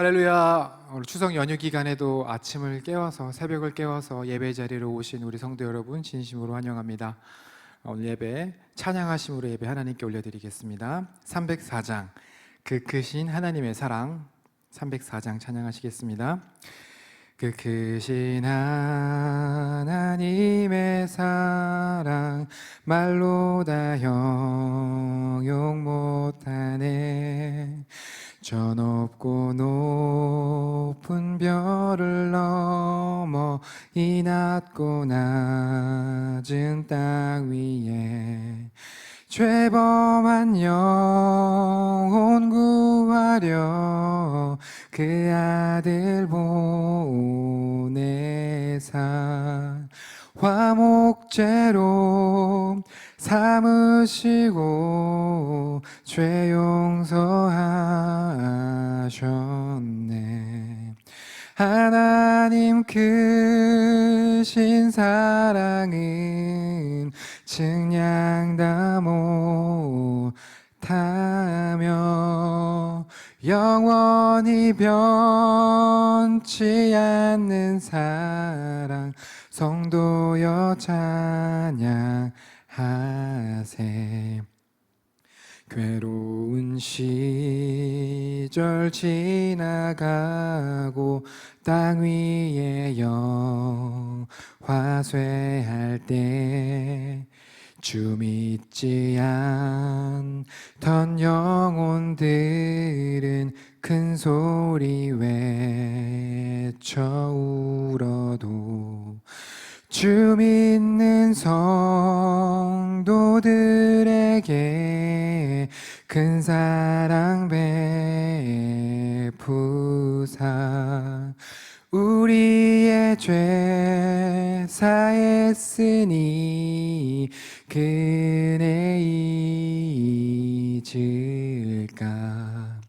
할렐루야. 오늘 추석 연휴 기간에도 아침을 깨워서 새벽을 깨워서 예배 자리로 오신 우리 성도 여러분 진심으로 환영합니다. 오늘 예배 찬양하심으로 예배 하나님께 올려드리겠습니다. 304장 그 크신 하나님의 사랑 304장 찬양하시겠습니다. 그 크신 하나님의 사랑 말로 다 형용 못하네. 저 높고 높은 별을 넘어 이 낮고 낮은 땅 위에 죄범한 영혼 구하려 그 아들 보내사 화목제로 삼으시고 죄 용서하셨네. 하나님 크신 사랑은 증량 다 못하며 영원히 변치 않는 사랑 성도여 찬양하세. 괴로운 시절 지나가고 땅 위에 영화쇠할 때 주 믿지 않던 영혼들은 큰 소리 외쳐 울어도 주 믿는 성도들에게 큰 사랑 베푸사 우리의 죄 사했으니 그네 잊을까.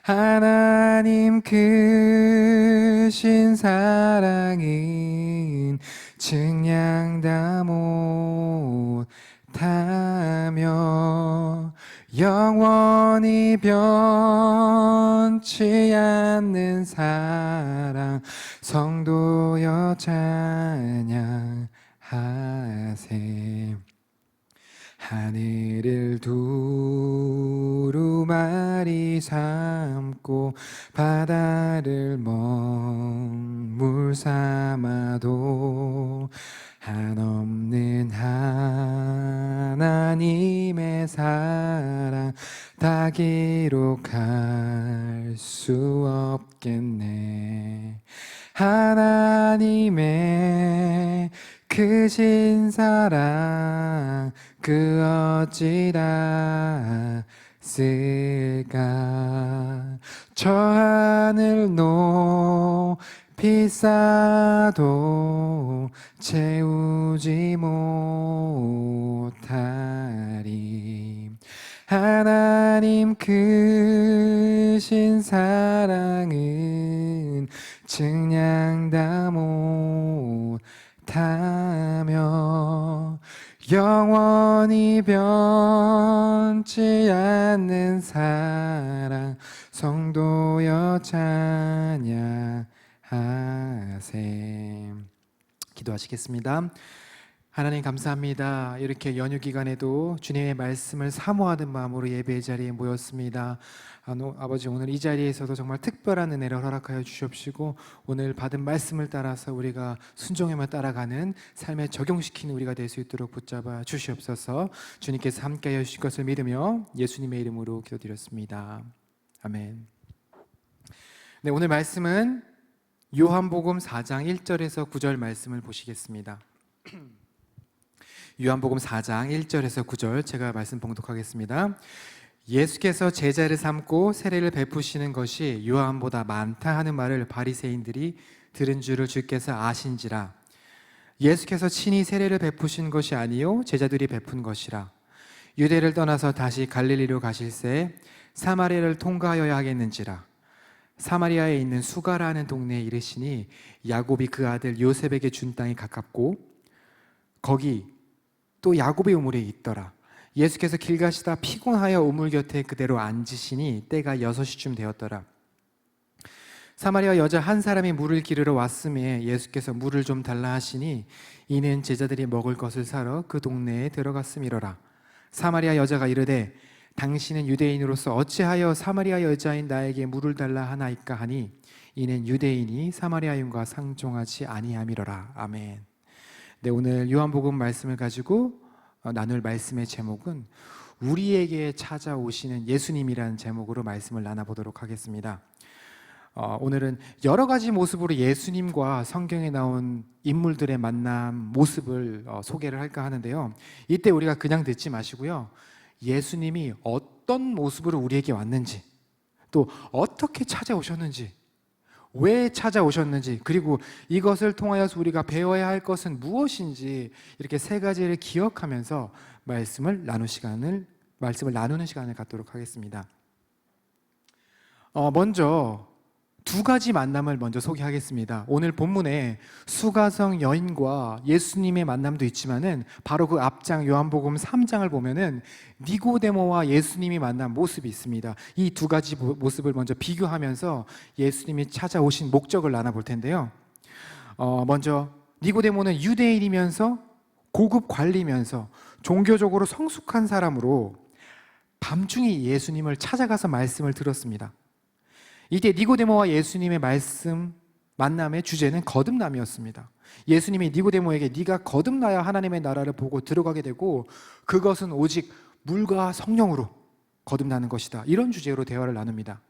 하나님 크신 사랑은 증량 다 못하며 영원히 변치 않는 사랑 성도여 찬양하세. 하늘을 두루마리 삼고 바다를 먹물 삼아도 한없는 하나님의 사랑 다 기록할 수 없겠네. 하나님의 크신 사랑 그 어찌 다 쓸까. 저 하늘 높이 쌓아도 채우지 못하리. 하나님 크신 사랑은 증량 다 못하며 영원히 변치 않는 사랑 성도여 찬양하세. 기도하시겠습니다. 하나님 감사합니다. 이렇게 연휴 기간에도 주님의 말씀을 사모하는 마음으로 예배의 자리에 모였습니다. 아버지, 오늘 이 자리에서도 정말 특별한 은혜를 허락하여 주시옵시고 오늘 받은 말씀을 따라서 우리가 순종하며 따라가는 삶에 적용시키는 우리가 될 수 있도록 붙잡아 주시옵소서. 주님께서 함께하여 주실 것을 믿으며 예수님의 이름으로 기도드렸습니다. 아멘. 네, 오늘 말씀은 요한복음 4장 1절에서 9절 말씀을 보시겠습니다. 요한복음 4장 1절에서 9절 제가 말씀 봉독하겠습니다. 예수께서 제자를 삼고 세례를 베푸시는 것이 요한보다 많다 하는 말을 바리새인들이 들은 줄을 주께서 아신지라. 예수께서 친히 세례를 베푸신 것이 아니요 제자들이 베푼 것이라. 유대를 떠나서 다시 갈릴리로 가실새 사마리아를 통과하여야 하겠는지라. 사마리아에 있는 수가라는 동네에 이르시니 야곱이 그 아들 요셉에게 준 땅이 가깝고 거기 또 야곱의 우물이 있더라. 예수께서 길 가시다 피곤하여 우물 곁에 그대로 앉으시니 때가 6시쯤 되었더라. 사마리아 여자 한 사람이 물을 기르러 왔음에 예수께서 물을 좀 달라 하시니 이는 제자들이 먹을 것을 사러 그 동네에 들어갔음이로라. 사마리아 여자가 이르되 당신은 유대인으로서 어찌하여 사마리아 여자인 나에게 물을 달라 하나이까 하니 이는 유대인이 사마리아인과 상종하지 아니함이로라. 아멘. 네, 오늘 요한복음 말씀을 가지고 나눌 말씀의 제목은 우리에게 찾아오시는 예수님이라는 제목으로 말씀을 나눠보도록 하겠습니다. 오늘은 여러 가지 모습으로 예수님과 성경에 나온 인물들의 만남 모습을 소개를 할까 하는데요. 이때 우리가 그냥 듣지 마시고요. 예수님이 어떤 모습으로 우리에게 왔는지, 또 어떻게 찾아오셨는지, 왜 찾아오셨는지, 그리고 이것을 통하여서 우리가 배워야 할 것은 무엇인지 이렇게 세 가지를 기억하면서 말씀을 나누는 시간을 갖도록 하겠습니다. 먼저 두 가지 만남을 먼저 소개하겠습니다. 오늘 본문에 수가성 여인과 예수님의 만남도 있지만은 바로 그 앞장 요한복음 3장을 보면은 니고데모와 예수님이 만난 모습이 있습니다. 이 두 가지 모습을 먼저 비교하면서 예수님이 찾아오신 목적을 나눠볼 텐데요. 먼저 니고데모는 유대인이면서 고급 관리면서 종교적으로 성숙한 사람으로 밤중에 예수님을 찾아가서 말씀을 들었습니다. 이때 니고데모와 예수님의 만남의 주제는 거듭남이었습니다. 예수님이 니고데모에게 네가 거듭나야 하나님의 나라를 보고 들어가게 되고 그것은 오직 물과 성령으로 거듭나는 것이다. 이런 주제로 대화를 나눕니다.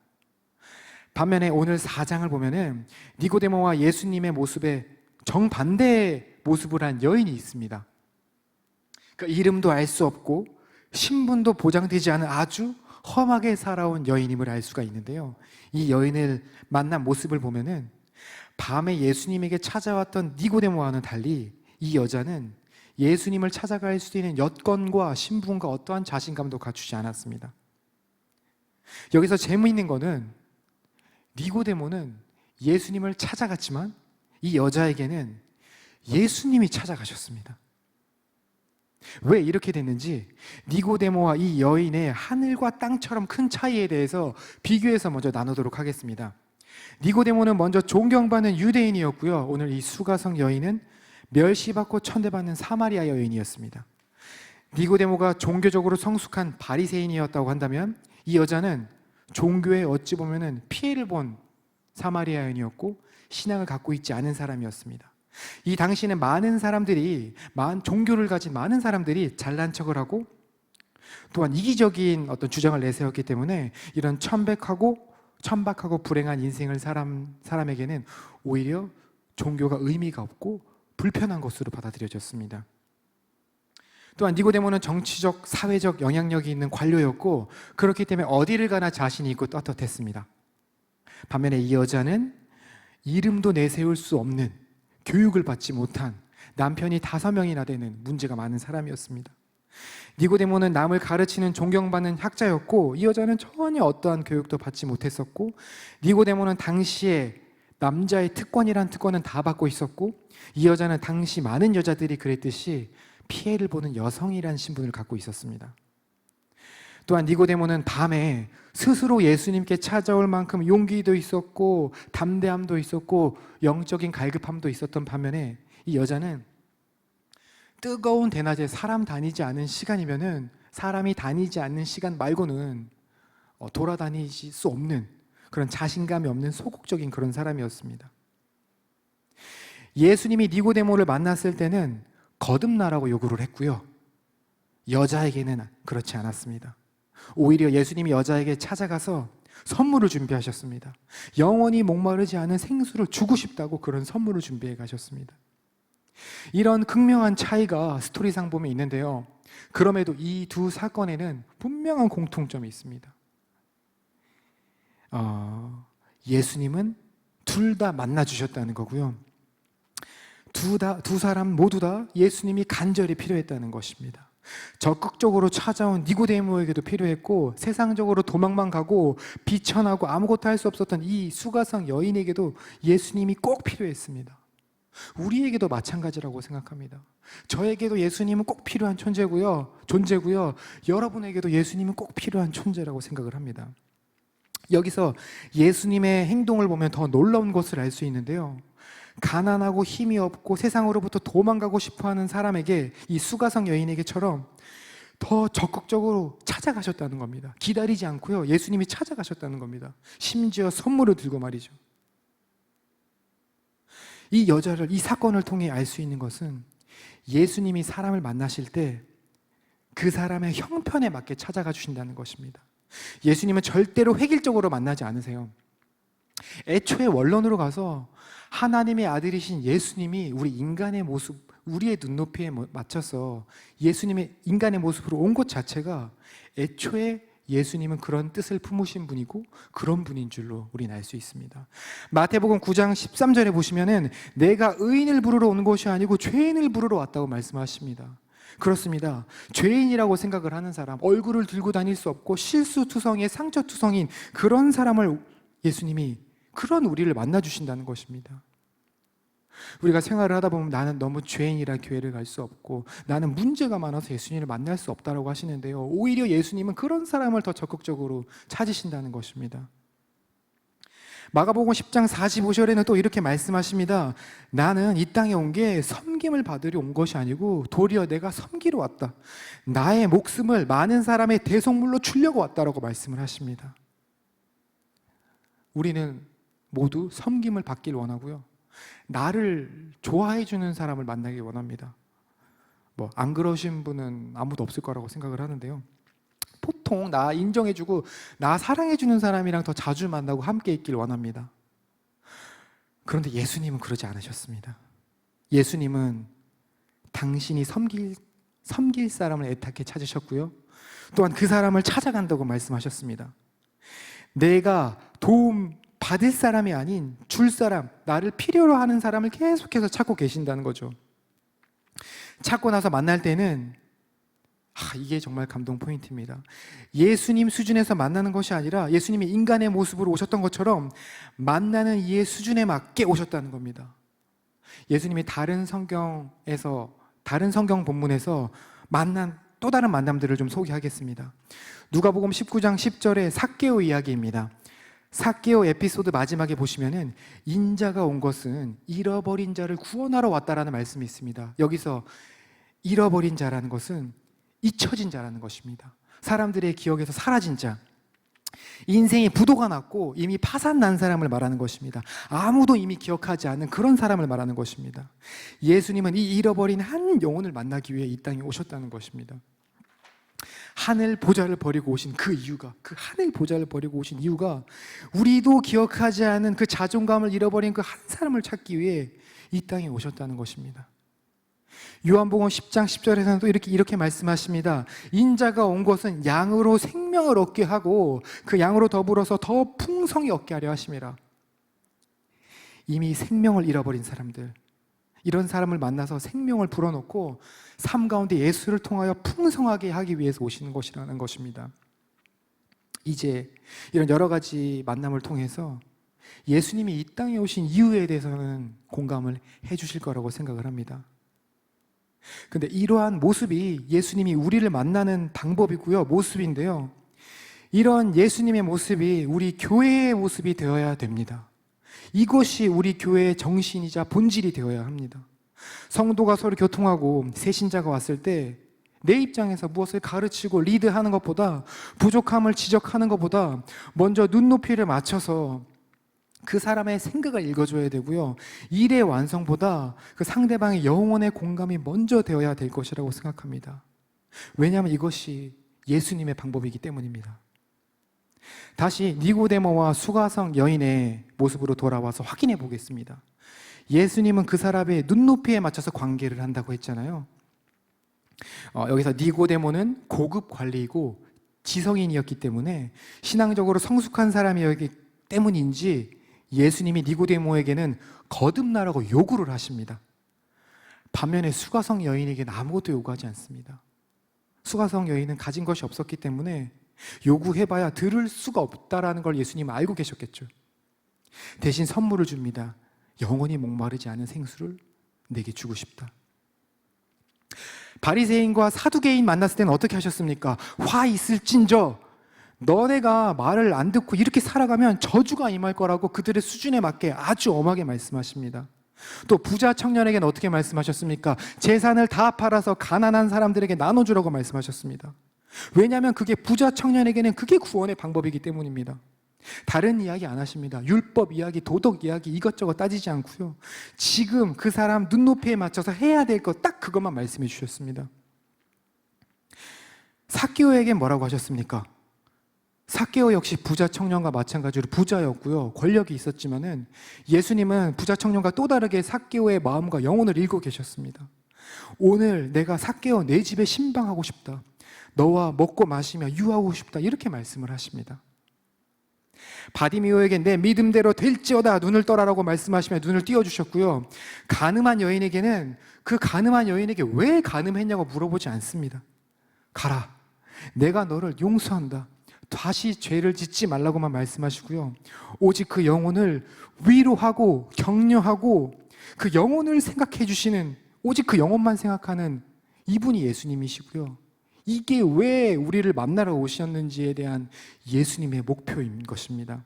반면에 오늘 4장을 보면은 니고데모와 예수님의 모습에 정반대의 모습을 한 여인이 있습니다. 그 이름도 알 수 없고 신분도 보장되지 않은 아주 험하게 살아온 여인임을 알 수가 있는데요. 이 여인을 만난 모습을 보면은 밤에 예수님에게 찾아왔던 니고데모와는 달리 이 여자는 예수님을 찾아갈 수 있는 여건과 신분과 어떠한 자신감도 갖추지 않았습니다. 여기서 재미있는 거는 니고데모는 예수님을 찾아갔지만 이 여자에게는 예수님이 찾아가셨습니다. 왜 이렇게 됐는지 니고데모와 이 여인의 하늘과 땅처럼 큰 차이에 대해서 비교해서 먼저 나누도록 하겠습니다. 니고데모는 먼저 존경받는 유대인이었고요. 오늘 이 수가성 여인은 멸시받고 천대받는 사마리아 여인이었습니다. 니고데모가 종교적으로 성숙한 바리새인이었다고 한다면 이 여자는 종교에 어찌 보면은 피해를 본 사마리아 여인이었고 신앙을 갖고 있지 않은 사람이었습니다. 이 당시에는 종교를 가진 많은 사람들이 잘난 척을 하고 또한 이기적인 어떤 주장을 내세웠기 때문에 이런 천박하고 불행한 인생을 사람에게는 오히려 종교가 의미가 없고 불편한 것으로 받아들여졌습니다. 또한 니고데모는 정치적, 사회적 영향력이 있는 관료였고 그렇기 때문에 어디를 가나 자신이 있고 떳떳했습니다. 반면에 이 여자는 이름도 내세울 수 없는 교육을 받지 못한 남편이 5명이나 되는 문제가 많은 사람이었습니다. 니고데모는 남을 가르치는 존경받는 학자였고 이 여자는 전혀 어떠한 교육도 받지 못했었고 니고데모는 당시에 남자의 특권이란 특권은 다 받고 있었고 이 여자는 당시 많은 여자들이 그랬듯이 피해를 보는 여성이란 신분을 갖고 있었습니다. 또한 니고데모는 밤에 스스로 예수님께 찾아올 만큼 용기도 있었고 담대함도 있었고 영적인 갈급함도 있었던 반면에 이 여자는 뜨거운 대낮에 사람이 다니지 않는 시간 말고는 돌아다니실 수 없는 그런 자신감이 없는 소극적인 그런 사람이었습니다. 예수님이 니고데모를 만났을 때는 거듭나라고 요구를 했고요. 여자에게는 그렇지 않았습니다. 오히려 예수님이 여자에게 찾아가서 선물을 준비하셨습니다. 영원히 목마르지 않은 생수를 주고 싶다고 그런 선물을 준비해 가셨습니다. 이런 극명한 차이가 스토리상 보면 있는데요. 그럼에도 이 두 사건에는 분명한 공통점이 있습니다. 예수님은 둘 다 만나주셨다는 거고요. 두 사람 모두 다 예수님이 간절히 필요했다는 것입니다. 적극적으로 찾아온 니고데모에게도 필요했고 세상적으로 도망만 가고 비천하고 아무것도 할 수 없었던 이 수가성 여인에게도 예수님이 꼭 필요했습니다. 우리에게도 마찬가지라고 생각합니다. 저에게도 예수님은 꼭 필요한 존재고요. 여러분에게도 예수님은 꼭 필요한 존재라고 생각을 합니다. 여기서 예수님의 행동을 보면 더 놀라운 것을 알 수 있는데요. 가난하고 힘이 없고 세상으로부터 도망가고 싶어하는 사람에게, 이 수가성 여인에게처럼 더 적극적으로 찾아가셨다는 겁니다. 기다리지 않고요, 예수님이 찾아가셨다는 겁니다. 심지어 선물을 들고 말이죠. 이 여자를, 이 사건을 통해 알 수 있는 것은 예수님이 사람을 만나실 때 그 사람의 형편에 맞게 찾아가 주신다는 것입니다. 예수님은 절대로 획일적으로 만나지 않으세요. 애초에 원론으로 가서 하나님의 아들이신 예수님이 우리 인간의 모습, 우리의 눈높이에 맞춰서 예수님의 인간의 모습으로 온 것 자체가 애초에 예수님은 그런 뜻을 품으신 분이고 그런 분인 줄로 우리는 알 수 있습니다. 마태복음 9장 13절에 보시면은 내가 의인을 부르러 온 것이 아니고 죄인을 부르러 왔다고 말씀하십니다. 그렇습니다. 죄인이라고 생각을 하는 사람, 얼굴을 들고 다닐 수 없고 실수투성이의 상처투성인 그런 사람을 예수님이, 그런 우리를 만나주신다는 것입니다. 우리가 생활을 하다 보면 나는 너무 죄인이라 교회를 갈 수 없고 나는 문제가 많아서 예수님을 만날 수 없다고 하시는데요, 오히려 예수님은 그런 사람을 더 적극적으로 찾으신다는 것입니다. 마가복음 10장 45절에는 또 이렇게 말씀하십니다. 나는 이 땅에 온 게 섬김을 받으려 온 것이 아니고 도리어 내가 섬기러 왔다. 나의 목숨을 많은 사람의 대속물로 주려고 왔다라고 말씀을 하십니다. 우리는 모두 섬김을 받길 원하고요, 나를 좋아해 주는 사람을 만나길 원합니다. 안 그러신 분은 아무도 없을 거라고 생각을 하는데요, 보통 나 인정해주고 나 사랑해주는 사람이랑 더 자주 만나고 함께 있길 원합니다. 그런데 예수님은 그러지 않으셨습니다. 예수님은 당신이 섬길 사람을 애타게 찾으셨고요, 또한 그 사람을 찾아간다고 말씀하셨습니다. 내가 도움 받을 사람이 아닌 줄 사람, 나를 필요로 하는 사람을 계속해서 찾고 계신다는 거죠. 찾고 나서 만날 때는 이게 정말 감동 포인트입니다. 예수님 수준에서 만나는 것이 아니라 예수님이 인간의 모습으로 오셨던 것처럼 만나는 이의 수준에 맞게 오셨다는 겁니다. 예수님이 다른 성경 본문에서 만난 또 다른 만남들을 좀 소개하겠습니다. 누가복음 19장 10절에 삭개오 이야기입니다. 삭개오 에피소드 마지막에 보시면은 인자가 온 것은 잃어버린 자를 구원하러 왔다라는 말씀이 있습니다. 여기서 잃어버린 자라는 것은 잊혀진 자라는 것입니다. 사람들의 기억에서 사라진 자, 인생에 부도가 났고 이미 파산 난 사람을 말하는 것입니다. 아무도 이미 기억하지 않는 그런 사람을 말하는 것입니다. 예수님은 이 잃어버린 한 영혼을 만나기 위해 이 땅에 오셨다는 것입니다. 하늘 보좌를 버리고 오신 그 이유가, 그 하늘 보좌를 버리고 오신 이유가 우리도 기억하지 않은 그 자존감을 잃어버린 그 한 사람을 찾기 위해 이 땅에 오셨다는 것입니다. 요한복음 10장 10절에서는 또 이렇게 말씀하십니다. 인자가 온 것은 양으로 생명을 얻게 하고 그 양으로 더불어서 더 풍성히 얻게 하려 하심이라. 이미 생명을 잃어버린 사람들, 이런 사람을 만나서 생명을 불어넣고 삶 가운데 예수를 통하여 풍성하게 하기 위해서 오시는 것이라는 것입니다. 이제 이런 여러 가지 만남을 통해서 예수님이 이 땅에 오신 이유에 대해서는 공감을 해 주실 거라고 생각을 합니다. 근데 이러한 모습이 예수님이 우리를 만나는 방법이고요, 모습인데요, 이런 예수님의 모습이 우리 교회의 모습이 되어야 됩니다. 이것이 우리 교회의 정신이자 본질이 되어야 합니다. 성도가 서로 교통하고 새신자가 왔을 때 내 입장에서 무엇을 가르치고 리드하는 것보다, 부족함을 지적하는 것보다 먼저 눈높이를 맞춰서 그 사람의 생각을 읽어줘야 되고요, 일의 완성보다 그 상대방의 영혼의 공감이 먼저 되어야 될 것이라고 생각합니다. 왜냐하면 이것이 예수님의 방법이기 때문입니다. 다시 니고데모와 수가성 여인의 모습으로 돌아와서 확인해 보겠습니다. 예수님은 그 사람의 눈높이에 맞춰서 관계를 한다고 했잖아요. 여기서 니고데모는 고급 관리이고 지성인이었기 때문에 신앙적으로 성숙한 사람이었기 때문인지 예수님이 니고데모에게는 거듭나라고 요구를 하십니다. 반면에 수가성 여인에게는 아무것도 요구하지 않습니다. 수가성 여인은 가진 것이 없었기 때문에 요구해봐야 들을 수가 없다라는 걸 예수님은 알고 계셨겠죠. 대신 선물을 줍니다. 영원히 목마르지 않은 생수를 내게 주고 싶다. 바리새인과 사두개인 만났을 때는 어떻게 하셨습니까? 화 있을진저 너네가 말을 안 듣고 이렇게 살아가면 저주가 임할 거라고 그들의 수준에 맞게 아주 엄하게 말씀하십니다. 또 부자 청년에게는 어떻게 말씀하셨습니까? 재산을 다 팔아서 가난한 사람들에게 나눠주라고 말씀하셨습니다. 왜냐하면 그게 부자 청년에게는 그게 구원의 방법이기 때문입니다. 다른 이야기 안 하십니다. 율법 이야기, 도덕 이야기 이것저것 따지지 않고요, 지금 그 사람 눈높이에 맞춰서 해야 될 것 딱 그것만 말씀해 주셨습니다. 삭개오에게 뭐라고 하셨습니까? 삭개오 역시 부자 청년과 마찬가지로 부자였고요, 권력이 있었지만은 예수님은 부자 청년과 또 다르게 삭개오의 마음과 영혼을 읽고 계셨습니다. 오늘 내가 삭개오 내 집에 신방하고 싶다, 너와 먹고 마시며 유하고 싶다, 이렇게 말씀을 하십니다. 바디미오에게 내 믿음대로 될지어다 눈을 떠라라고 말씀하시며 눈을 띄워주셨고요, 간음한 여인에게는 그 간음한 여인에게 왜 간음했냐고 물어보지 않습니다. 가라, 내가 너를 용서한다, 다시 죄를 짓지 말라고만 말씀하시고요, 오직 그 영혼을 위로하고 격려하고 그 영혼을 생각해 주시는, 오직 그 영혼만 생각하는 이분이 예수님이시고요, 이게 왜 우리를 만나러 오셨는지에 대한 예수님의 목표인 것입니다.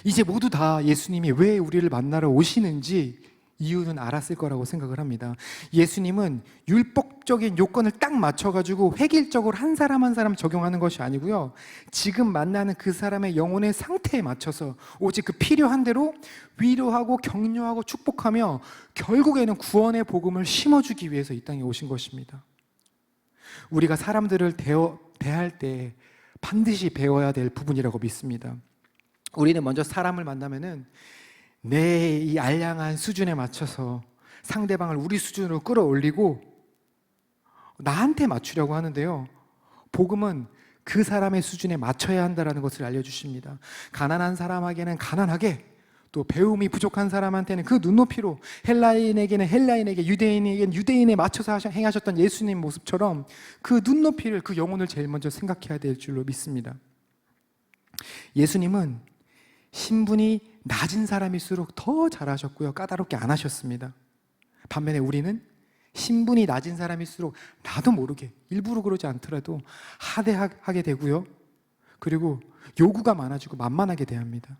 이제 모두 다 예수님이 왜 우리를 만나러 오시는지 이유는 알았을 거라고 생각을 합니다. 예수님은 율법적인 요건을 딱 맞춰가지고 획일적으로 한 사람 한 사람 적용하는 것이 아니고요, 지금 만나는 그 사람의 영혼의 상태에 맞춰서 오직 그 필요한 대로 위로하고 격려하고 축복하며 결국에는 구원의 복음을 심어주기 위해서 이 땅에 오신 것입니다. 우리가 사람들을 대할 때 반드시 배워야 될 부분이라고 믿습니다. 우리는 먼저 사람을 만나면은 내 이 알량한 수준에 맞춰서 상대방을 우리 수준으로 끌어올리고 나한테 맞추려고 하는데요, 복음은 그 사람의 수준에 맞춰야 한다는 것을 알려주십니다. 가난한 사람에게는 가난하게, 또 배움이 부족한 사람한테는 그 눈높이로, 헬라인에게는 헬라인에게, 유대인에게는 유대인에 맞춰서 행하셨던 예수님 모습처럼 그 눈높이를, 그 영혼을 제일 먼저 생각해야 될 줄로 믿습니다. 예수님은 신분이 낮은 사람일수록 더 잘하셨고요, 까다롭게 안 하셨습니다. 반면에 우리는 신분이 낮은 사람일수록 나도 모르게 일부러 그러지 않더라도 하대하게 되고요, 그리고 요구가 많아지고 만만하게 대합니다.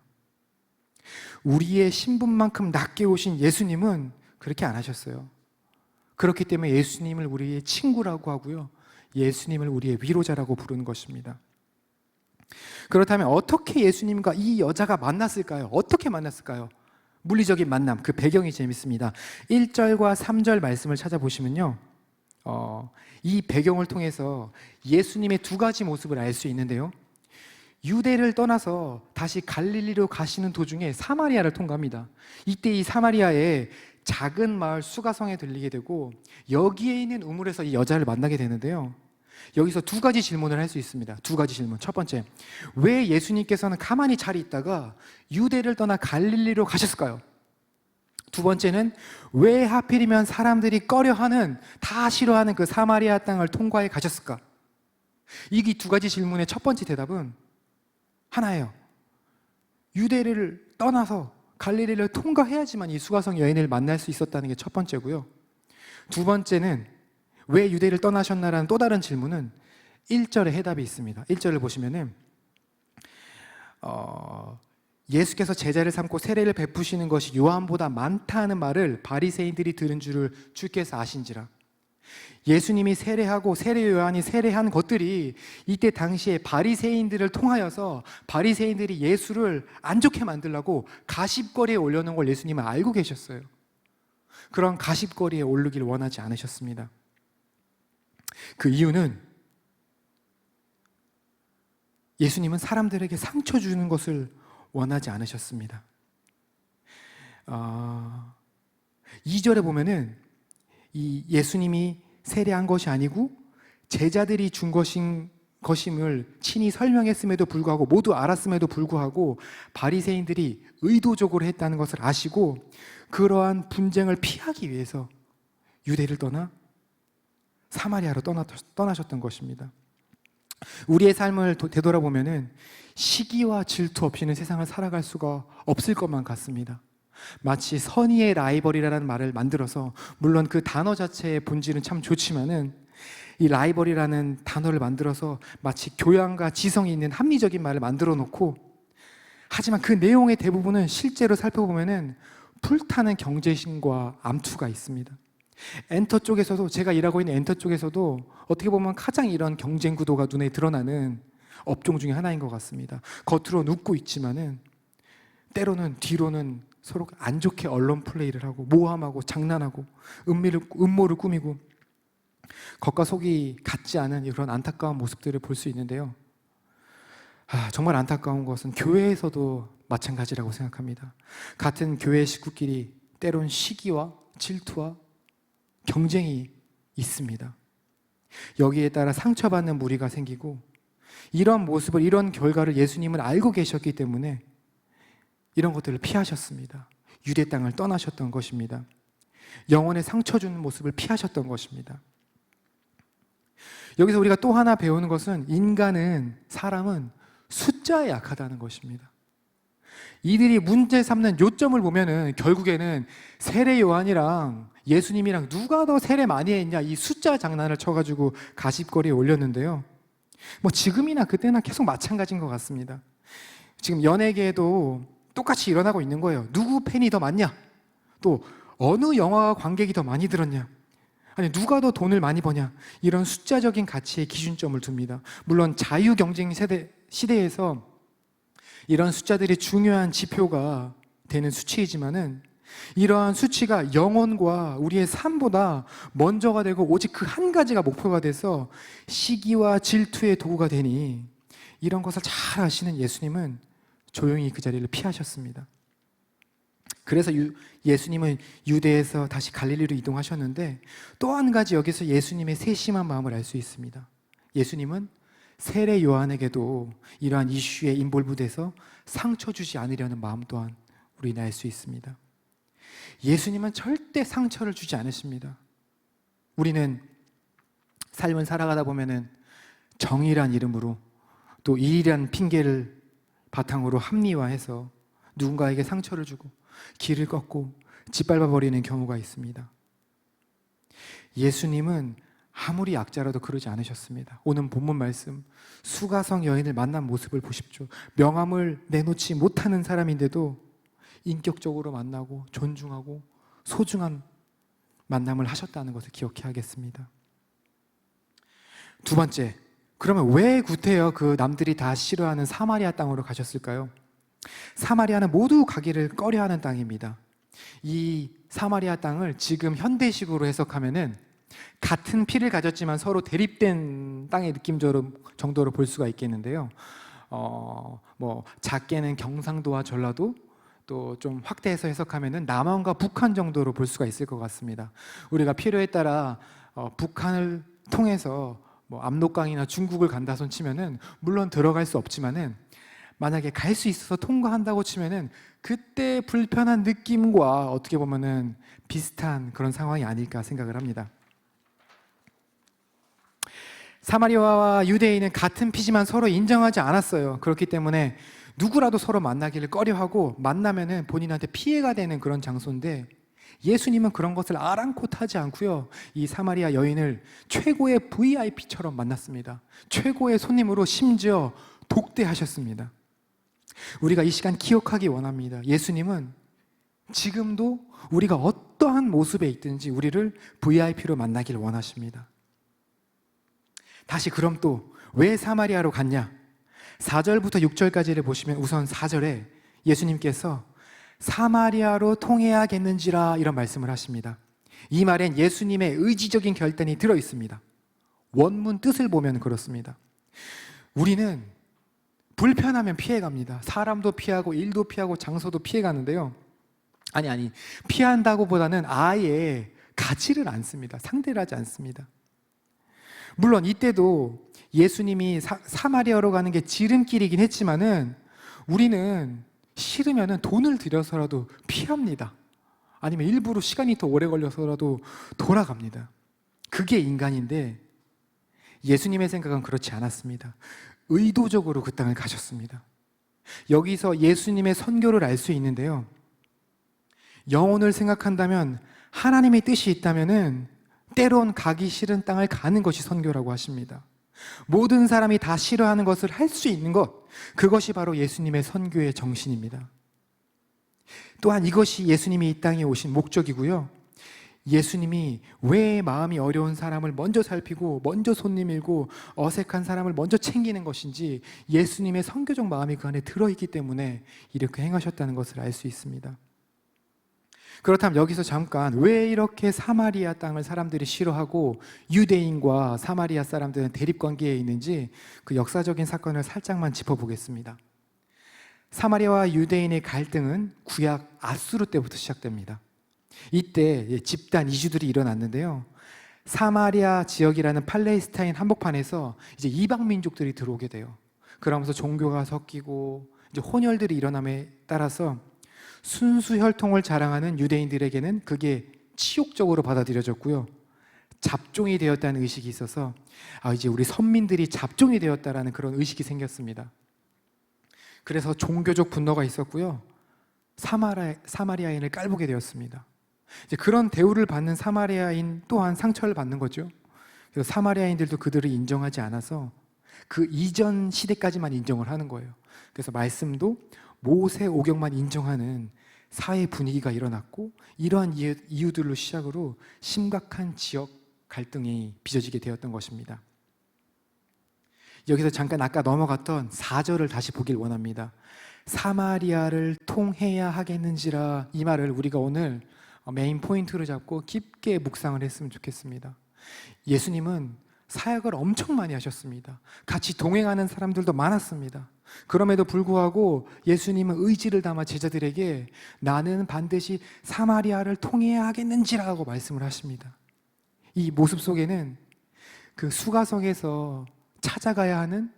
우리의 신분만큼 낮게 오신 예수님은 그렇게 안 하셨어요. 그렇기 때문에 예수님을 우리의 친구라고 하고요, 예수님을 우리의 위로자라고 부르는 것입니다. 그렇다면 어떻게 예수님과 이 여자가 만났을까요? 어떻게 만났을까요? 물리적인 만남, 그 배경이 재밌습니다. 1절과 3절 말씀을 찾아보시면요, 이 배경을 통해서 예수님의 두 가지 모습을 알 수 있는데요, 유대를 떠나서 다시 갈릴리로 가시는 도중에 사마리아를 통과합니다. 이때 이 사마리아에 작은 마을 수가성에 들리게 되고 여기에 있는 우물에서 이 여자를 만나게 되는데요, 여기서 두 가지 질문을 할 수 있습니다. 두 가지 질문. 첫 번째, 왜 예수님께서는 가만히 잘 있다가 유대를 떠나 갈릴리로 가셨을까요? 두 번째는 왜 하필이면 사람들이 꺼려하는, 다 싫어하는 그 사마리아 땅을 통과해 가셨을까? 이 두 가지 질문의 첫 번째 대답은 하나예요. 유대를 떠나서 갈릴리를 통과해야지만 이 수가성 여인을 만날 수 있었다는 게 첫 번째고요, 두 번째는 왜 유대를 떠나셨나라는 또 다른 질문은 1절에 해답이 있습니다. 1절을 보시면은 예수께서 제자를 삼고 세례를 베푸시는 것이 요한보다 많다는 말을 바리새인들이 들은 줄을 주께서 아신지라. 예수님이 세례하고 세례 요한이 세례한 것들이 이때 당시에 바리새인들을 통하여서 바리새인들이 예수를 안 좋게 만들려고 가십거리에 올려놓은 걸 예수님은 알고 계셨어요. 그런 가십거리에 오르길 원하지 않으셨습니다. 그 이유는 예수님은 사람들에게 상처 주는 것을 원하지 않으셨습니다. 2절에 보면은 이 예수님이 세례한 것이 아니고 제자들이 준 것임을 친히 설명했음에도 불구하고, 모두 알았음에도 불구하고 바리새인들이 의도적으로 했다는 것을 아시고 그러한 분쟁을 피하기 위해서 유대를 떠나 사마리아로 떠나셨던 것입니다. 우리의 삶을 되돌아보면은 시기와 질투 없이는 세상을 살아갈 수가 없을 것만 같습니다. 마치 선의의 라이벌이라는 말을 만들어서, 물론 그 단어 자체의 본질은 참 좋지만은 이 라이벌이라는 단어를 만들어서 마치 교양과 지성이 있는 합리적인 말을 만들어 놓고, 하지만 그 내용의 대부분은 실제로 살펴보면은 불타는 경쟁심과 암투가 있습니다. 엔터 쪽에서도, 제가 일하고 있는 엔터 쪽에서도 어떻게 보면 가장 이런 경쟁 구도가 눈에 드러나는 업종 중에 하나인 것 같습니다. 겉으로 웃고 있지만은 때로는 뒤로는 서로 안 좋게 언론 플레이를 하고 모함하고 장난하고 음모를 꾸미고 겉과 속이 같지 않은 이런 안타까운 모습들을 볼 수 있는데요. 정말 안타까운 것은 교회에서도 마찬가지라고 생각합니다. 같은 교회 식구끼리 때론 시기와 질투와 경쟁이 있습니다. 여기에 따라 상처받는 무리가 생기고, 이런 모습을, 이런 결과를 예수님은 알고 계셨기 때문에 이런 것들을 피하셨습니다. 유대 땅을 떠나셨던 것입니다. 영혼에 상처 주는 모습을 피하셨던 것입니다. 여기서 우리가 또 하나 배우는 것은 사람은 숫자에 약하다는 것입니다. 이들이 문제 삼는 요점을 보면은 결국에는 세례 요한이랑 예수님이랑 누가 더 세례 많이 했냐, 이 숫자 장난을 쳐가지고 가십거리에 올렸는데요. 지금이나 그때나 계속 마찬가지인 것 같습니다. 지금 연예계에도 똑같이 일어나고 있는 거예요. 누구 팬이 더 많냐? 또 어느 영화 관객이 더 많이 들었냐? 아니, 누가 더 돈을 많이 버냐? 이런 숫자적인 가치의 기준점을 둡니다. 물론 자유 경쟁 시대에서 이런 숫자들이 중요한 지표가 되는 수치이지만은, 이러한 수치가 영혼과 우리의 삶보다 먼저가 되고 오직 그 한 가지가 목표가 돼서 시기와 질투의 도구가 되니, 이런 것을 잘 아시는 예수님은 조용히 그 자리를 피하셨습니다. 그래서 예수님은 유대에서 다시 갈릴리로 이동하셨는데, 또 한 가지 여기서 예수님의 세심한 마음을 알 수 있습니다. 예수님은 세례 요한에게도 이러한 이슈에 인볼브돼서 상처 주지 않으려는 마음 또한 우리는 알 수 있습니다. 예수님은 절대 상처를 주지 않으십니다. 우리는 삶을 살아가다 보면은 정의란 이름으로, 또 일이란 핑계를 바탕으로 합리화해서 누군가에게 상처를 주고 길을 꺾고 짓밟아 버리는 경우가 있습니다. 예수님은 아무리 약자라도 그러지 않으셨습니다. 오늘 본문 말씀, 수가성 여인을 만난 모습을 보십시오. 명함을 내놓지 못하는 사람인데도 인격적으로 만나고 존중하고 소중한 만남을 하셨다는 것을 기억해야겠습니다. 두 번째, 그러면 왜 구태여 그 남들이 다 싫어하는 사마리아 땅으로 가셨을까요? 사마리아는 모두 가기를 꺼려하는 땅입니다. 이 사마리아 땅을 지금 현대식으로 해석하면은 같은 피를 가졌지만 서로 대립된 땅의 느낌 정도로 볼 수가 있겠는데요. 작게는 경상도와 전라도, 또 좀 확대해서 해석하면은 남한과 북한 정도로 볼 수가 있을 것 같습니다. 우리가 필요에 따라 북한을 통해서 압록강이나 중국을 간다 손 치면은 물론 들어갈 수 없지만은, 만약에 갈 수 있어서 통과한다고 치면은 그때 불편한 느낌과 어떻게 보면은 비슷한 그런 상황이 아닐까 생각을 합니다. 사마리아와 유대인은 같은 피지만 서로 인정하지 않았어요. 그렇기 때문에 누구라도 서로 만나기를 꺼려하고, 만나면은 본인한테 피해가 되는 그런 장소인데, 예수님은 그런 것을 아랑곳하지 않고요, 이 사마리아 여인을 최고의 VIP처럼 만났습니다. 최고의 손님으로 심지어 독대하셨습니다. 우리가 이 시간 기억하기 원합니다. 예수님은 지금도 우리가 어떠한 모습에 있든지 우리를 VIP로 만나길 원하십니다. 다시 그럼 또 왜 사마리아로 갔냐? 4절부터 6절까지를 보시면 우선 4절에 예수님께서 사마리아로 통해야겠는지라 이런 말씀을 하십니다. 이 말엔 예수님의 의지적인 결단이 들어 있습니다. 원문 뜻을 보면 그렇습니다. 우리는 불편하면 피해갑니다. 사람도 피하고 일도 피하고 장소도 피해가는데요, 피한다고 보다는 아예 가지를 않습니다. 상대를 하지 않습니다. 물론 이때도 예수님이 사마리아로 가는 게 지름길이긴 했지만은, 우리는 싫으면은 돈을 들여서라도 피합니다. 아니면 일부러 시간이 더 오래 걸려서라도 돌아갑니다. 그게 인간인데, 예수님의 생각은 그렇지 않았습니다. 의도적으로 그 땅을 가셨습니다. 여기서 예수님의 선교를 알 수 있는데요, 영혼을 생각한다면, 하나님의 뜻이 있다면은 때론 가기 싫은 땅을 가는 것이 선교라고 하십니다. 모든 사람이 다 싫어하는 것을 할 수 있는 것, 그것이 바로 예수님의 선교의 정신입니다. 또한 이것이 예수님이 이 땅에 오신 목적이고요. 예수님이 왜 마음이 어려운 사람을 먼저 살피고 먼저 손 내밀고 어색한 사람을 먼저 챙기는 것인지 예수님의 선교적 마음이 그 안에 들어있기 때문에 이렇게 행하셨다는 것을 알 수 있습니다. 그렇다면 여기서 잠깐 왜 이렇게 사마리아 땅을 사람들이 싫어하고 유대인과 사마리아 사람들은 대립관계에 있는지 그 역사적인 사건을 살짝만 짚어보겠습니다. 사마리아와 유대인의 갈등은 구약 아수르 때부터 시작됩니다. 이때 집단 이주들이 일어났는데요. 사마리아 지역이라는 팔레스타인 한복판에서 이제 이방 민족들이 들어오게 돼요. 그러면서 종교가 섞이고 이제 혼혈들이 일어남에 따라서 순수 혈통을 자랑하는 유대인들에게는 그게 치욕적으로 받아들여졌고요. 잡종이 되었다는 의식이 있어서 이제 우리 선민들이 잡종이 되었다라는 그런 의식이 생겼습니다. 그래서 종교적 분노가 있었고요. 사마리아인을 깔보게 되었습니다. 이제 그런 대우를 받는 사마리아인 또한 상처를 받는 거죠. 그래서 사마리아인들도 그들을 인정하지 않아서 그 이전 시대까지만 인정을 하는 거예요. 그래서 말씀도 모세 오경만 인정하는 사회 분위기가 일어났고 이러한 이유들로 시작으로 심각한 지역 갈등이 빚어지게 되었던 것입니다. 여기서 잠깐 아까 넘어갔던 4절을 다시 보길 원합니다. 사마리아를 통해야 하겠는지라, 이 말을 우리가 오늘 메인 포인트로 잡고 깊게 묵상을 했으면 좋겠습니다. 예수님은 사역을 엄청 많이 하셨습니다. 같이 동행하는 사람들도 많았습니다. 그럼에도 불구하고 예수님은 의지를 담아 제자들에게 나는 반드시 사마리아를 통해야 하겠는지라고 말씀을 하십니다. 이 모습 속에는 그 수가성에서 찾아가야 하는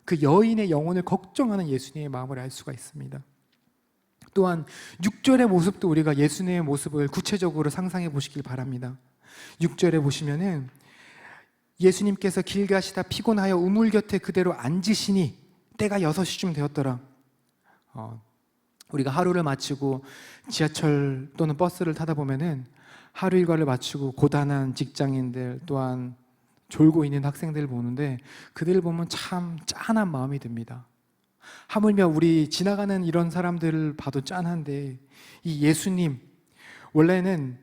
그 여인의 영혼을 걱정하는 예수님의 마음을 알 수가 있습니다. 또한 6절의 모습도 우리가 예수님의 모습을 구체적으로 상상해 보시길 바랍니다. 6절에 보시면은 예수님께서 길 가시다 피곤하여 우물 곁에 그대로 앉으시니 때가 6시쯤 되었더라. 우리가 하루를 마치고 지하철 또는 버스를 타다 보면은 하루 일과를 마치고 고단한 직장인들 또한 졸고 있는 학생들을 보는데 그들을 보면 참 짠한 마음이 듭니다. 하물며 우리 지나가는 이런 사람들을 봐도 짠한데 이 예수님 원래는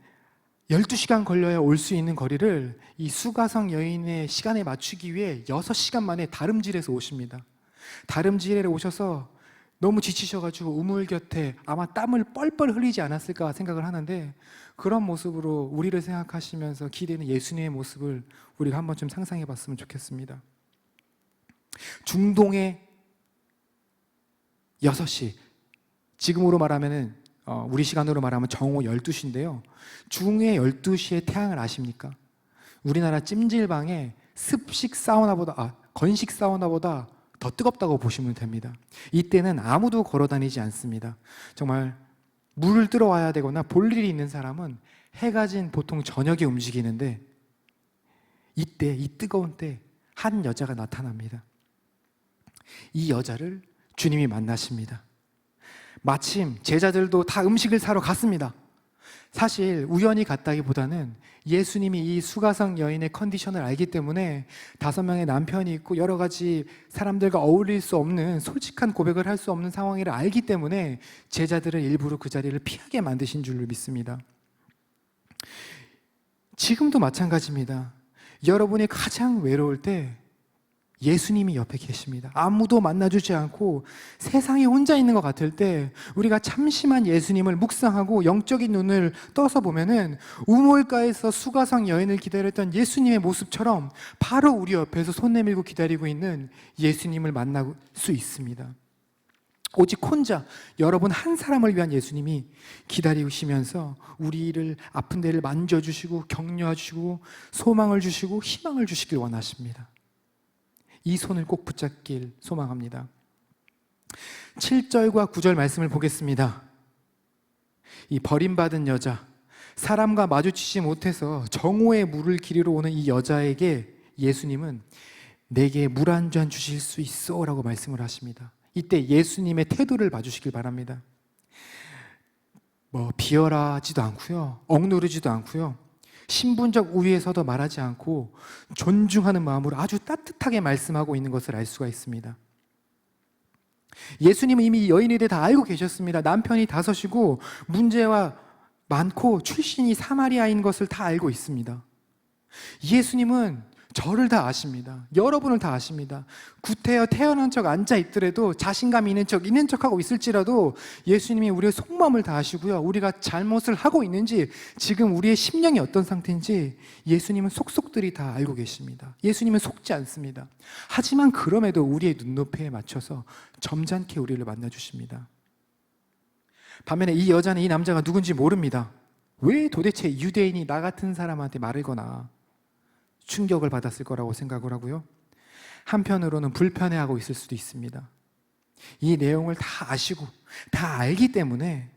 12시간 걸려야 올 수 있는 거리를 이 수가성 여인의 시간에 맞추기 위해 6시간 만에 다름질해서 오십니다. 다름질에 오셔서 너무 지치셔가지고 우물 곁에 아마 땀을 뻘뻘 흘리지 않았을까 생각을 하는데 그런 모습으로 우리를 생각하시면서 기대는 예수님의 모습을 우리가 한번 좀 상상해 봤으면 좋겠습니다. 중동의 6시, 지금으로 말하면은 우리 시간으로 말하면 정오 12시인데요. 중의 12시에 태양을 아십니까? 우리나라 찜질방에 건식 사우나보다 더 뜨겁다고 보시면 됩니다. 이때는 아무도 걸어 다니지 않습니다. 정말 물을 들어와야 되거나 볼 일이 있는 사람은 해가 진 보통 저녁에 움직이는데 이때, 이 뜨거운 때 한 여자가 나타납니다. 이 여자를 주님이 만나십니다. 마침 제자들도 다 음식을 사러 갔습니다. 사실 우연히 갔다기보다는 예수님이 이 수가성 여인의 컨디션을 알기 때문에 5명의 남편이 있고 여러 가지 사람들과 어울릴 수 없는 솔직한 고백을 할 수 없는 상황을 알기 때문에 제자들을 일부러 그 자리를 피하게 만드신 줄로 믿습니다. 지금도 마찬가지입니다. 여러분이 가장 외로울 때 예수님이 옆에 계십니다. 아무도 만나주지 않고 세상에 혼자 있는 것 같을 때 우리가 참심한 예수님을 묵상하고 영적인 눈을 떠서 보면은 우물가에서 수가성 여인을 기다렸던 예수님의 모습처럼 바로 우리 옆에서 손 내밀고 기다리고 있는 예수님을 만날 수 있습니다. 오직 혼자 여러분 한 사람을 위한 예수님이 기다리시면서 우리를 아픈 데를 만져주시고 격려해주시고 소망을 주시고 희망을 주시길 원하십니다. 이 손을 꼭 붙잡길 소망합니다. 7절과 9절 말씀을 보겠습니다. 이 버림받은 여자, 사람과 마주치지 못해서 정오의 물을 기르러 오는 이 여자에게 예수님은 내게 물 한 잔 주실 수 있어? 라고 말씀을 하십니다. 이때 예수님의 태도를 봐주시길 바랍니다. 비열하지도 않고요, 억누르지도 않고요, 신분적 우위에서도 말하지 않고 존중하는 마음으로 아주 따뜻하게 말씀하고 있는 것을 알 수가 있습니다. 예수님은 이미 여인에 대해 다 알고 계셨습니다. 남편이 5이고 문제와 많고 출신이 사마리아인 것을 다 알고 있습니다. 예수님은 저를 다 아십니다. 여러분을 다 아십니다. 구태여 태어난 척 앉아 있더라도 자신감 있는 척하고 있을지라도 예수님이 우리의 속마음을 다 아시고요. 우리가 잘못을 하고 있는지, 지금 우리의 심령이 어떤 상태인지 예수님은 속속들이 다 알고 계십니다. 예수님은 속지 않습니다. 하지만 그럼에도 우리의 눈높이에 맞춰서 점잖게 우리를 만나주십니다. 반면에 이 여자는 이 남자가 누군지 모릅니다. 왜 도대체 유대인이 나 같은 사람한테 말을 거나 충격을 받았을 거라고 생각을 하고요. 한편으로는 불편해하고 있을 수도 있습니다. 이 내용을 다 아시고 다 알기 때문에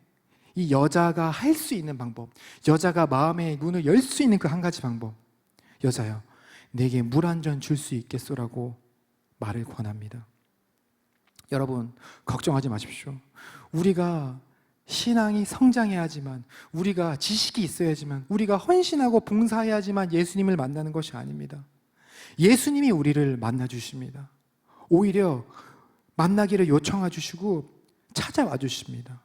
이 여자가 할 수 있는 방법, 여자가 마음의 문을 열 수 있는 그 한 가지 방법, 여자여 내게 물 한 잔 줄 수 있겠소라고 말을 권합니다. 여러분 걱정하지 마십시오. 우리가 신앙이 성장해야지만, 우리가 지식이 있어야지만, 우리가 헌신하고 봉사해야지만 예수님을 만나는 것이 아닙니다. 예수님이 우리를 만나주십니다. 오히려 만나기를 요청해 주시고 찾아와 주십니다.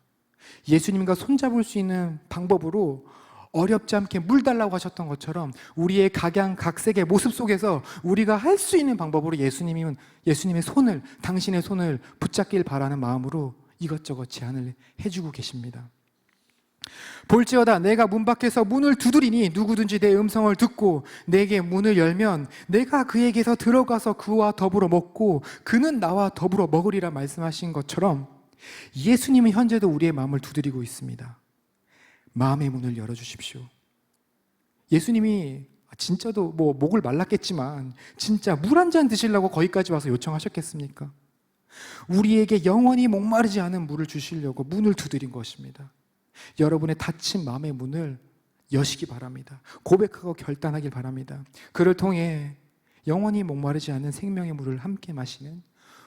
예수님과 손잡을 수 있는 방법으로 어렵지 않게 물 달라고 하셨던 것처럼 우리의 각양각색의 모습 속에서 우리가 할 수 있는 방법으로 예수님의 손을, 당신의 손을 붙잡길 바라는 마음으로 이것저것 제안을 해주고 계십니다. 볼지어다 내가 문 밖에서 문을 두드리니 누구든지 내 음성을 듣고 내게 문을 열면 내가 그에게서 들어가서 그와 더불어 먹고 그는 나와 더불어 먹으리라 말씀하신 것처럼 예수님은 현재도 우리의 마음을 두드리고 있습니다. 마음의 문을 열어주십시오. 예수님이 진짜도 목을 말랐겠지만 진짜 물 한 잔 드시려고 거기까지 와서 요청하셨겠습니까? 우리에게 영원히 목마르지 않은 물을 주시려고 문을 두드린 것입니다. 여러분의 닫힌 마음의 문을 여시기 바랍니다. 고백하고 결단하길 바랍니다. 그를 통해 영원히 목마르지 않은 생명의 물을 함께 마시는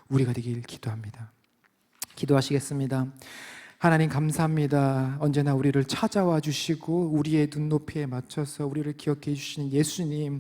우리가 되길 기도합니다. 기도하시겠습니다. 하나님 감사합니다. 언제나 우리를 찾아와 주시고 우리의 눈높이에 맞춰서 우리를 기억해 주시는 예수님,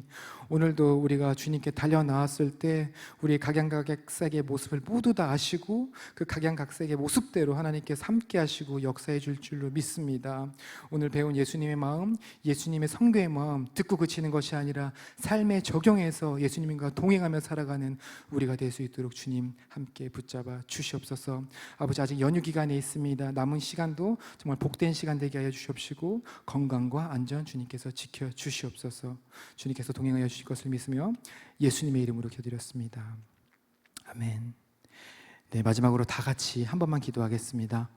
오늘도 우리가 주님께 달려나왔을 때 우리의 각양각색의 모습을 모두 다 아시고 그 각양각색의 모습대로 하나님께서 함께 하시고 역사해 줄 줄로 믿습니다. 오늘 배운 예수님의 마음, 예수님의 선교의 마음 듣고 그치는 것이 아니라 삶에 적용해서 예수님과 동행하며 살아가는 우리가 될 수 있도록 주님 함께 붙잡아 주시옵소서. 아버지 아직 연휴 기간에 있습니다. 남은 시간도 정말 복된 시간 되게 하여 주시옵시고 건강과 안전 주님께서 지켜 주시옵소서. 주님께서 동행하여 주실 것을 믿으며 예수님의 이름으로 기도드렸습니다. 아멘. 네, 마지막으로 다 같이 한 번만 기도하겠습니다.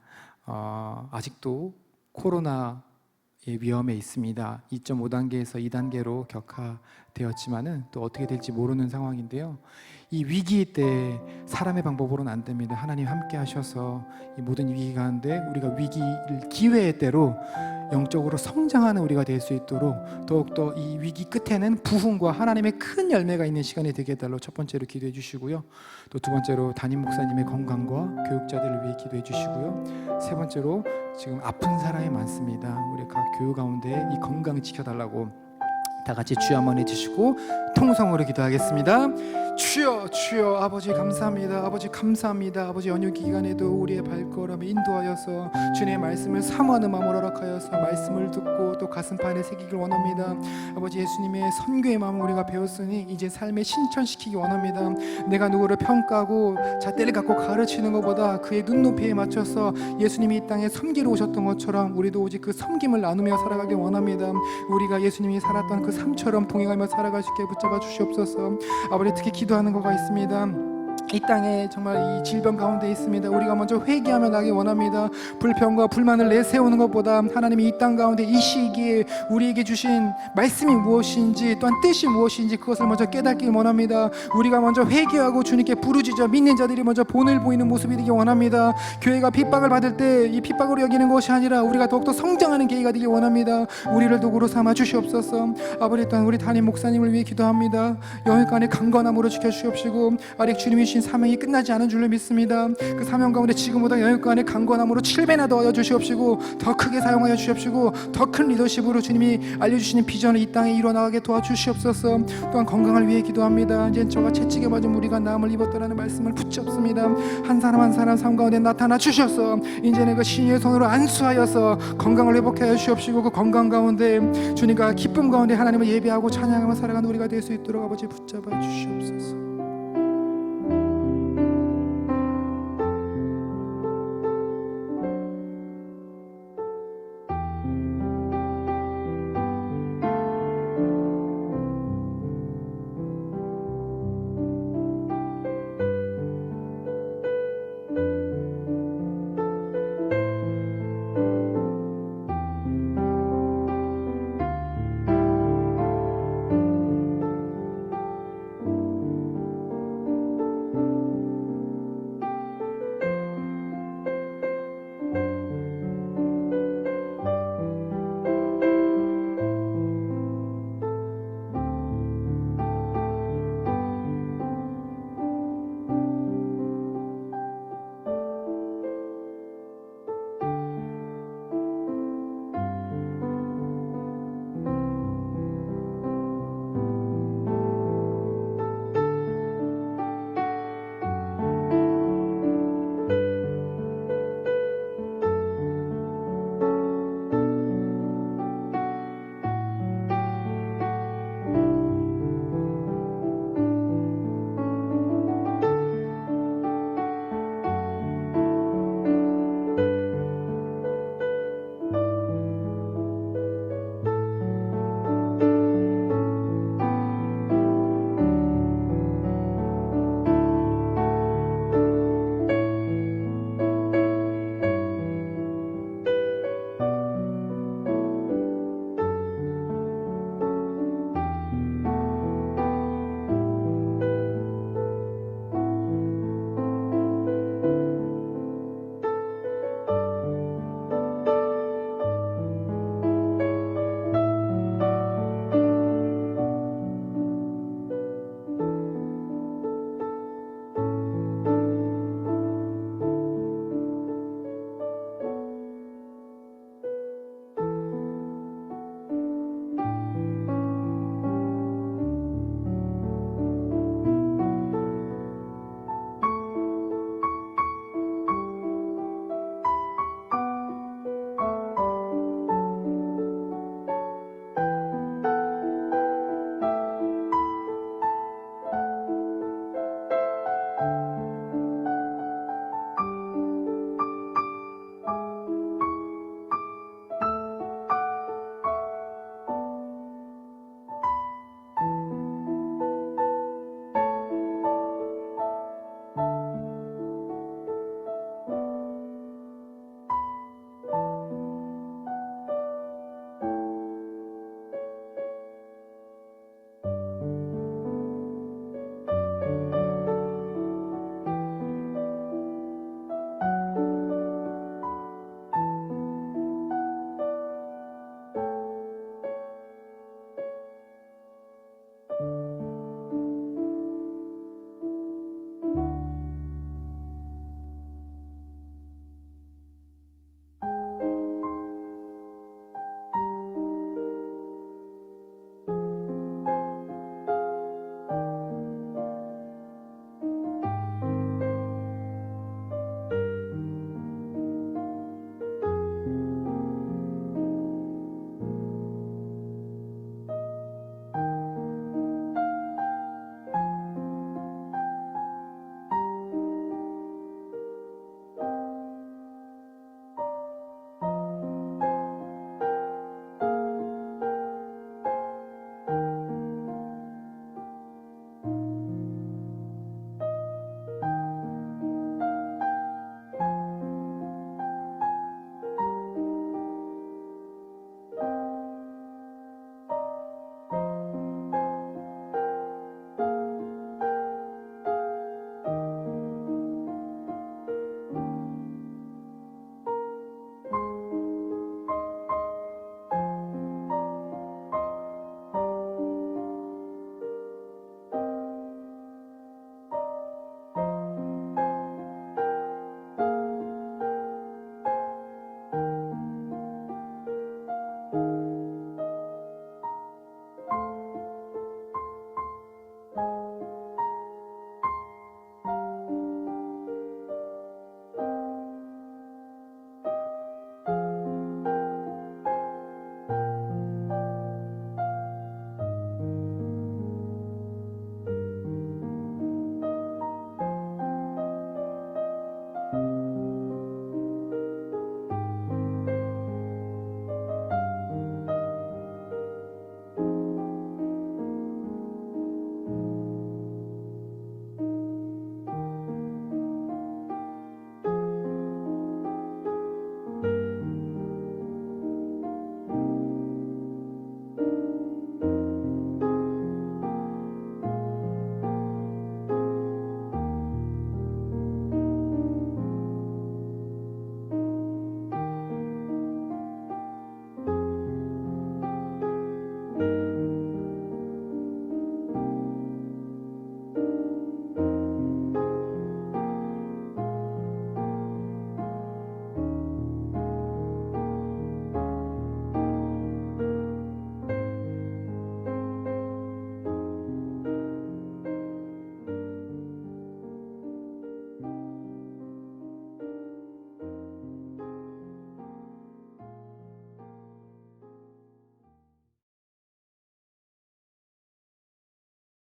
아직도 코로나의 위험에 있습니다. 2.5단계에서 2단계로 격화되었지만은 또 어떻게 될지 모르는 상황인데요. 이 위기 때 사람의 방법으로는 안 됩니다. 하나님 함께 하셔서 이 모든 위기 가운데 우리가 위기를 기회의 때로 영적으로 성장하는 우리가 될 수 있도록 더욱더 이 위기 끝에는 부흥과 하나님의 큰 열매가 있는 시간이 되게 해달라고 첫 번째로 기도해 주시고요. 또 두 번째로 담임 목사님의 건강과 교육자들을 위해 기도해 주시고요. 세 번째로 지금 아픈 사람이 많습니다. 우리 각 교회 가운데 이 건강 지켜달라고 다 같이 주여 한번 해주시고 통성으로 기도하겠습니다. 주여, 주여, 아버지 감사합니다. 아버지 감사합니다. 아버지 연휴 기간에도 우리의 발걸음을 인도하여서 주님의 말씀을 사모하는 마음으로 허락하여서 말씀을 듣고 또 가슴판에 새기길 원합니다. 아버지 예수님의 선교의 마음을 우리가 배웠으니 이제 삶에 신천시키기 원합니다. 내가 누구를 평가하고 잣대를 갖고 가르치는 것보다 그의 눈높이에 맞춰서 예수님이 이 땅에 섬기러 오셨던 것처럼 우리도 오직 그 섬김을 나누며 살아가길 원합니다. 우리가 예수님이 살았던 그 삶처럼 동행하며 살아갈 수 있게 붙잡아 주시옵소서. 아버지 특히 기도하는 거가 있습니다. 이 땅에 정말 이 질병 가운데 있습니다. 우리가 먼저 회개하며 나기 원합니다. 불평과 불만을 내세우는 것보다 하나님이 이 땅 가운데 이 시기에 우리에게 주신 말씀이 무엇인지 또한 뜻이 무엇인지 그것을 먼저 깨닫기 원합니다. 우리가 먼저 회개하고 주님께 부르짖어 믿는 자들이 먼저 본을 보이는 모습이 되기 원합니다. 교회가 핍박을 받을 때 이 핍박으로 여기는 것이 아니라 우리가 더욱더 성장하는 계기가 되기 원합니다. 우리를 도구로 삼아 주시옵소서. 아버지 또한 우리 담임 목사님을 위해 기도합니다. 영육간의 강건함으로 지켜주시옵시고 아직 주님이 주신 사명이 끝나지 않은 줄로 믿습니다. 그 사명 가운데 지금보다 영역 가운데 강건함으로 7배나 더 주시옵시고 더 크게 사용하여 주시옵시고 더 큰 리더십으로 주님이 알려주시는 비전을 이 땅에 이뤄나가게 도와주시옵소서. 또한 건강을 위해 기도합니다. 이제 저가 채찍에 맞은 무리가 나음을 입었다라는 말씀을 붙잡습니다. 한 사람 한 사람 삶 가운데 나타나 주셔서 이제는 그 신유의 손으로 안수하여서 건강을 회복하여 주시옵시고 그 건강 가운데 주님과 기쁨 가운데 하나님을 예배하고 찬양하며 살아가는 우리가 될 수 있도록 아버지 붙잡아 주시옵소서.